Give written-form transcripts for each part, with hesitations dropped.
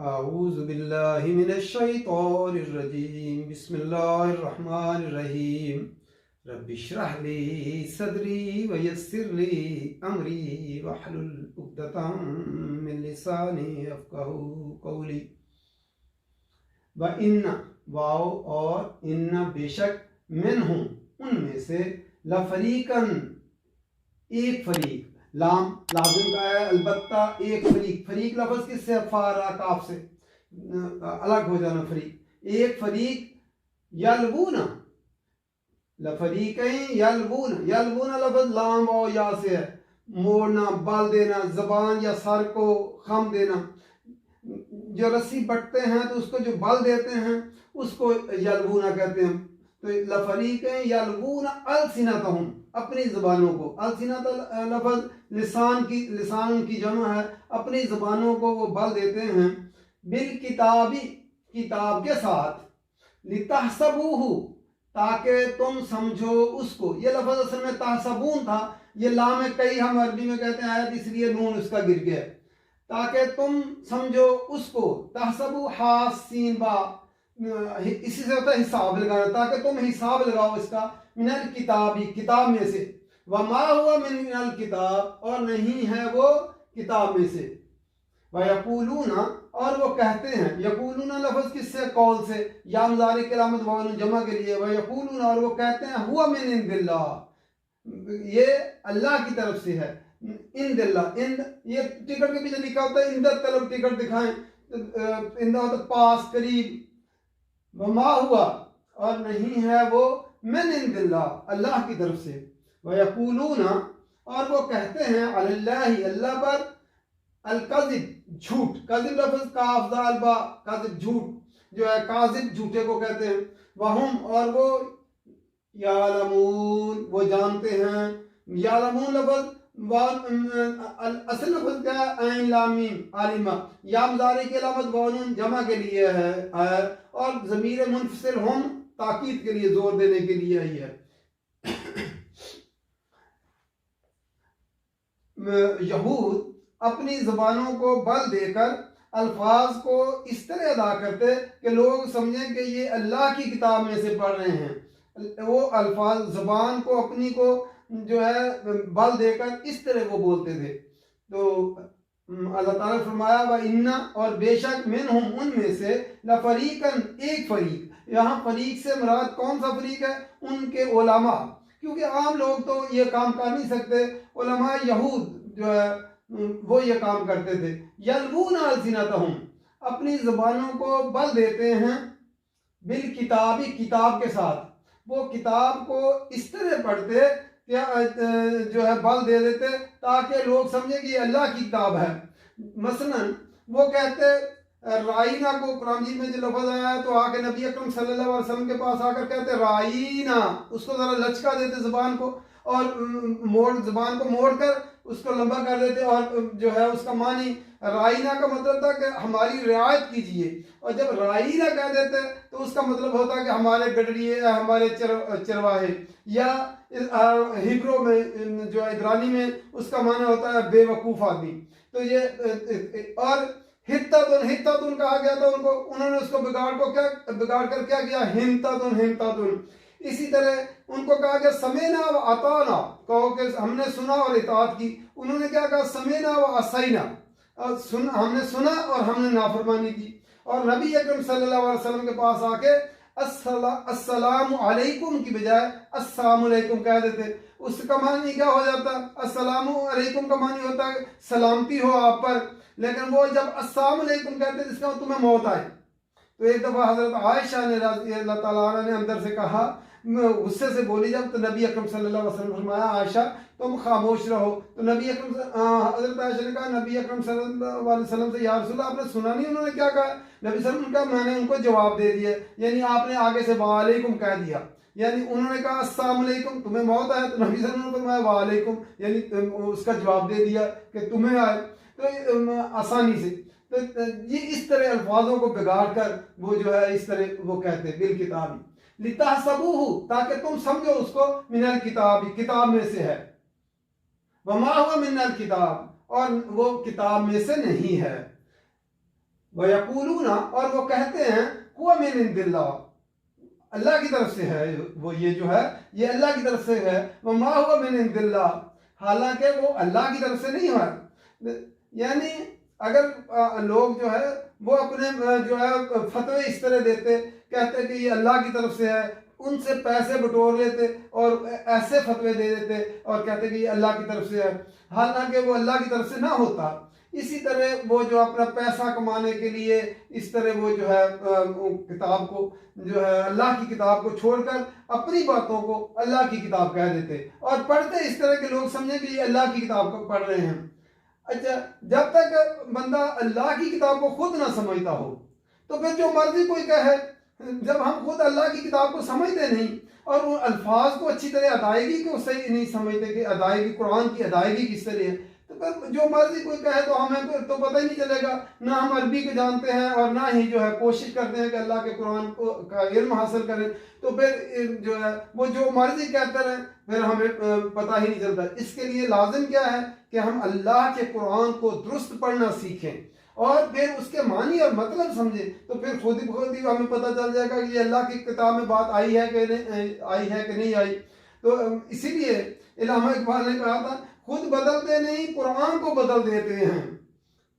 आऊज़ु बिल्लाहि मिनश शैतानिर रजीम बिस्मिल्लाहिर रहमानिर रहीम रब्बि इश्रह ली सदरी व यस्सिर ली अमरी वहलुल उक़दतम मिन लिसानी यफ़क़हू क़ौली। व इन्ना वाव और इन्ना बेशक मिनहुम उनमें से लफरीकन एक फरीक, लाम लाजिम का है अलबत्ता एक फरीक। फरीक लफ्ज़ किससे फारा काफ से अलग हो जाना। फरीक एक फरीक यलबूना लफरीकैन यलबूना यलबूना लफ्ज़ लाम और या से है, मोड़ना, बल देना, जबान या सर को खम देना। जो रस्सी बटते हैं तो उसको जो बल देते हैं उसको यलबूना कहते हैं। तो लफरीकैन यलबूना अलसिनतहुम अपनी ज़बानों को, अलसिनत लफ्ज़ लिसान की जमा है, अपनी ज़बानों को वो बल देते हैं। बिल किताबी किताब के साथ, लितहसबूहु ताकि तुम समझो उसको। ये लफ्ज़ असल में तहसबून था, ये लाम कई हम अरबी में कहते हैं आयत, इसलिए नून उसका गिर गया। ताकि तुम समझो उसको, तहसबू हासीन बा, इसी से होता है हिसाब लगाना, ताकि तुम हिसाब लगाओ इसका। मिनल किताबी किताब में से, वमा हुआ मिनल किताब और नहीं है वो किताब में से। व यकूलूना और वो कहते हैं, यकूलूना लफ्ज़ किससे, कौल से, या मुज़ारिअ की अलामत वाव जमा के लिए। व यकूलूना और वो कहते हैं, हुआ मिन इंदिल्लाह, ये अल्लाह की तरफ से है। इंदिल्लाह, इंद ये टिकट के पीछे लिखा होता है इंदत तलब टिकट दिखाएं, इंदा होता पास करीब। वमा हुआ और नहीं है वो मिन इंदिल्लाह अल्लाह की तरफ से। व यकूलूना और वो कहते हैं अलल्लाहि अल्लाह पर, अल-कज़िब झूठ, कज़िब लफ्ज़ काफ दाल बा, कज़िब झूठ जो है, काज़िब झूठे को कहते हैं। वहुम और वो यालमून वो जानते हैं। यालमून लफ्ज़ असल लफ्ज़ क्या है, ऐन लाम मीम आलिमा, या मुज़ारिअ की अलामत वाव जमा के लिए है और ज़मीर मुनफ़सिल हम ताकीद के लिए, जोर देने के लिए आई है। यहूद अपनी ज़बानों को बल देकर अल्फाज को इस तरह अदा करते कि लोग समझें कि ये अल्लाह की किताब में से पढ़ रहे हैं। वो अल्फाज ज़बान को अपनी को जो है बल देकर इस तरह वो बोलते थे। तो अल्लाह ताला ने फरमाया व इन्ना और बेशक मिनहुम उनमें से लफरीकन एक फरीक। यहाँ फरीक से मुराद कौन सा फरीक है, उनके उलमा, क्योंकि आम लोग तो ये काम कर नहीं सकते। उलमा यहूद जो है वो ये काम करते थे। यलबूना अलसिनतहुम अपनी ज़बानों को बल देते हैं, बिल किताबी किताब के साथ। वो किताब को इस तरह पढ़ते क्या जो है बल दे देते ताकि लोग समझे कि ये अल्लाह की किताब है। मसलन वो कहते राइना को, कुरान मजीद में जो लफ्ज़ आया है तो आके नबी अकरम सल्लल्लाहु अलैहि वसल्लम के पास आकर कहते राइना, उसको ज़रा लचका देते ज़बान को और ज़बान को मोड़ कर उसको लंबा कर देते, और जो है उसका मानी राइना का मतलब था कि हमारी रियायत कीजिए। और जब राइना कह देते तो उसका मतलब होता है कि हमारे गडरिए, हमारे चरवाहे, या हिब्रो में जो इब्रानी में उसका माना होता है बेवकूफ़ आदमी। तो ये और हित्तातुन कहा गया था उनको, उन्होंने उसको बिगाड़ कर क्या किया, हिंतातुन। इसी तरह उनको कहा गया समेना व अताना, कहो कि हमने सुना और इताअत की। उन्होंने क्या कहा, समेना व असैना, हमने सुना और हमने नाफरमानी की। और नबी अकरम सल्लल्लाहु अलैहि वसल्लम के पास आके अस्सलामु अलैकुम की बजाय अस्सलामु अलैकुम कह देते। उसका मानी क्या हो जाता, अस्सलामु अलैकुम का मानी होता है सलामती हो आप पर, लेकिन वो जब अस्सलामु अलैकुम कहते जिसका तुम्हें मौत आए। तो एक दफ़ा हज़रत आयशा ने रज़ी अल्लाह ताला अन्हा ने अंदर से कहा, गुस्से से बोली जब, तो नबी अकरम सल्लल्लाहु अलैहि वसल्लम फरमाया आयशा तुम खामोश रहो। तो नबी अकरम हज़रत आयशा ने कहा नबी अकरम सल्लल्लाहु अलैहि वसल्लम से, या रसूल आपने सुना नहीं उन्होंने क्या कहा। नबी सल्लल्लाहु अलैहि वसल्लम का मैंने उनको जवाब दे दिया, यानी आपने आगे से वालेकुम कह दिया। यानी उन्होंने कहा अस्सलाम वालेकुम तुम्हें मौत आए, तो नबी सल्लल्लाहु अलैहि वसल्लम ने फरमाया वालेकुम, यानी उसका जवाब दे दिया कि तुम्हें आए। तो आसानी से तो ये इस तरह अल्फाजों को बिगाड़ कर वो जो है इस तरह वो कहते हैं बिल किताबी लिताहसबूहु, ताकि तुम समझो उसको मिनल किताबी किताब में से है। वमा हुआ मिनल किताब और वो किताब में से नहीं है। वयकूलूना, और वो कहते हैं हुआ मिन इंदिल्लाह, अल्लाह की तरफ से है, वो ये जो है ये अल्लाह की तरफ से है। वह मा हुआ मिन इंदिल्लाह, हालांकि वो अल्लाह की तरफ से नहीं हुआ। यानी अगर लोग जो है वो अपने जो है फतवे इस तरह देते, कहते कि ये अल्लाह की तरफ से है, उनसे पैसे बटोर लेते और ऐसे फतवे दे देते और कहते कि ये अल्लाह की तरफ से है, हालांकि वो अल्लाह की तरफ से ना होता। इसी तरह वो जो अपना पैसा कमाने के लिए इस तरह वो जो है किताब को जो है अल्लाह की किताब को छोड़कर अपनी बातों को अल्लाह की किताब कह देते और पढ़ते इस तरह के लोग समझे कि ये अल्लाह की किताब को पढ़ रहे हैं। अच्छा, जब तक बंदा अल्लाह की किताब को खुद ना समझता हो तो फिर जो मर्जी कोई कहे, जब हम खुद अल्लाह की किताब को समझते नहीं और उन अल्फाज को अच्छी तरह अदायगी को सही नहीं समझते कि अदायगी कुरान की अदायगी किस तरह है, तो फिर जो मर्जी कोई कहे तो हमें तो पता ही नहीं चलेगा। ना हम अरबी को जानते हैं और ना ही जो है कोशिश करते हैं कि अल्लाह के कुरान को का इल्म हासिल करें, तो फिर जो है वो जो मर्जी कहते रहें फिर हमें पता ही नहीं चलता। इसके लिए लाजिम क्या है कि हम अल्लाह के कुरान को दुरुस्त पढ़ना सीखें और फिर उसके मानी और मतलब समझे, तो फिर खुद ही हमें पता चल जाएगा कि ये अल्लाह की किताब में बात आई है कि नहीं आई। तो इसीलिए इल्हामा इकबाल ने कहा था, खुद बदलते नहीं कुरान को बदल देते हैं,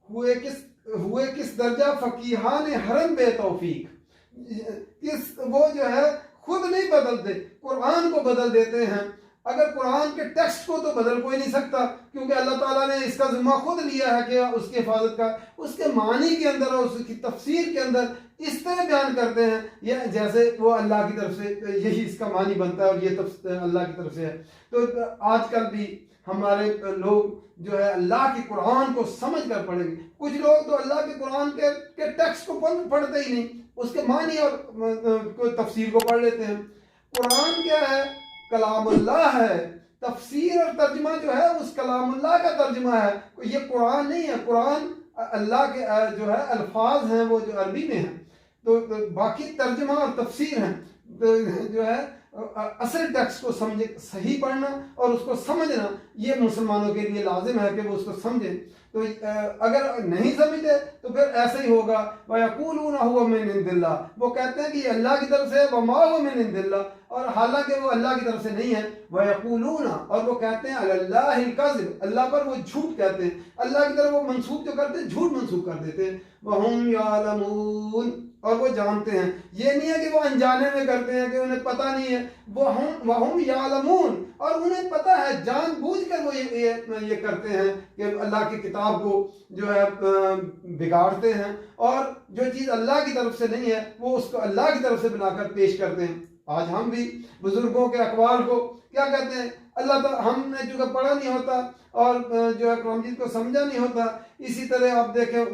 हुए किस दर्जा फकीहान हरम बेतौफीक, किस वो जो है खुद नहीं बदलते कुरान को बदल देते हैं। अगर कुरान के टेक्स्ट को तो बदल कोई नहीं सकता, क्योंकि अल्लाह ताला ने इसका जिम्मा खुद लिया है कि उसकी हिफाजत का, उसके मानी के अंदर और उसकी तफसीर के अंदर इस तरह बयान करते हैं ये जैसे वो अल्लाह की तरफ से यही इसका मानी बनता है और ये अल्लाह की तरफ से है। तो आजकल भी हमारे लोग जो है अल्लाह के कुरान को समझ कर पढ़ेंगे। कुछ लोग तो अल्लाह के कुरान के टेक्स्ट को पढ़ते ही नहीं, उसके मानी और तफसीर को पढ़ लेते हैं। कुरान क्या है? कलामुल्लाह है। तफसीर और तर्जमा जो है उस कलामुल्लाह का तर्जमा है, ये कुरान नहीं है। कुरान अल्लाह के जो है अल्फाज हैं वो जो अरबी में हैं, तो बाकी तर्जमा और तफसीर हैं। तो जो है असल टेक्स्ट को समझे, सही पढ़ना और उसको समझना ये मुसलमानों के लिए लाजिम है कि वो उसको समझें। तो अगर नहीं समझते तो फिर ऐसे ही होगा, वयक़ूलूना हुवा मिन इंदिल्लाह, वो कहते हैं कि ये अल्लाह की तरफ से है, वमा हुवा मिन इंदिल्लाह, और हालांकि वो अल्लाह की तरफ से नहीं है। वयक़ूलूना, और वो कहते हैं अलल्लाहिल कज़िब, अल्लाह पर वो झूठ कहते हैं, अल्लाह की तरफ वो मंसूब जो करते हैं झूठ मंसूब कर देते हैं। वहुम यालमून, और वो जानते हैं, ये नहीं है कि वो अनजाने में करते हैं कि उन्हें पता नहीं है, वहुम यालमून, और उन्हें पता है, जानबूझकर वो ये करते हैं कि अल्लाह की किताब को जो है बिगाड़ते हैं और जो चीज़ अल्लाह की तरफ से नहीं है वो उसको अल्लाह की तरफ से बनाकर पेश करते हैं। आज हम भी बुजुर्गों के अकवाल को क्या कहते हैं, अल्लाह तो हमने जो पढ़ा नहीं होता और जो है कुरान मजीद को समझा नहीं होता। इसी तरह आप देखें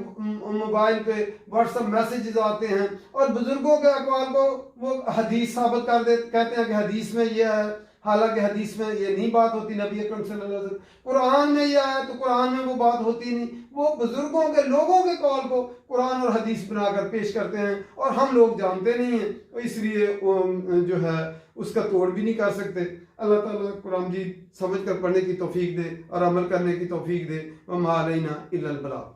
मोबाइल पे व्हाट्सएप मैसेजेस आते हैं और बुजुर्गों के अकवाल को वो हदीस साबित कर दे, कहते हैं कि हदीस में ये है, हालांकि हदीस में ये नहीं बात होती। नबी अकरम सल्लल्लाहु अलैहि वसल्लम कुरान में यह है तो कुरान में वो बात होती नहीं। वो बुजुर्गों के लोगों के कौल को कुरान और हदीस बनाकर पेश करते हैं और हम लोग जानते नहीं हैं, तो इसलिए जो है उसका तोड़ भी नहीं कर सकते। अल्लाह ताला कुरान मजीद समझ कर पढ़ने की तौफीक दे और अमल करने की तौफीक दे। वमा अलैना इल्लल बलाग।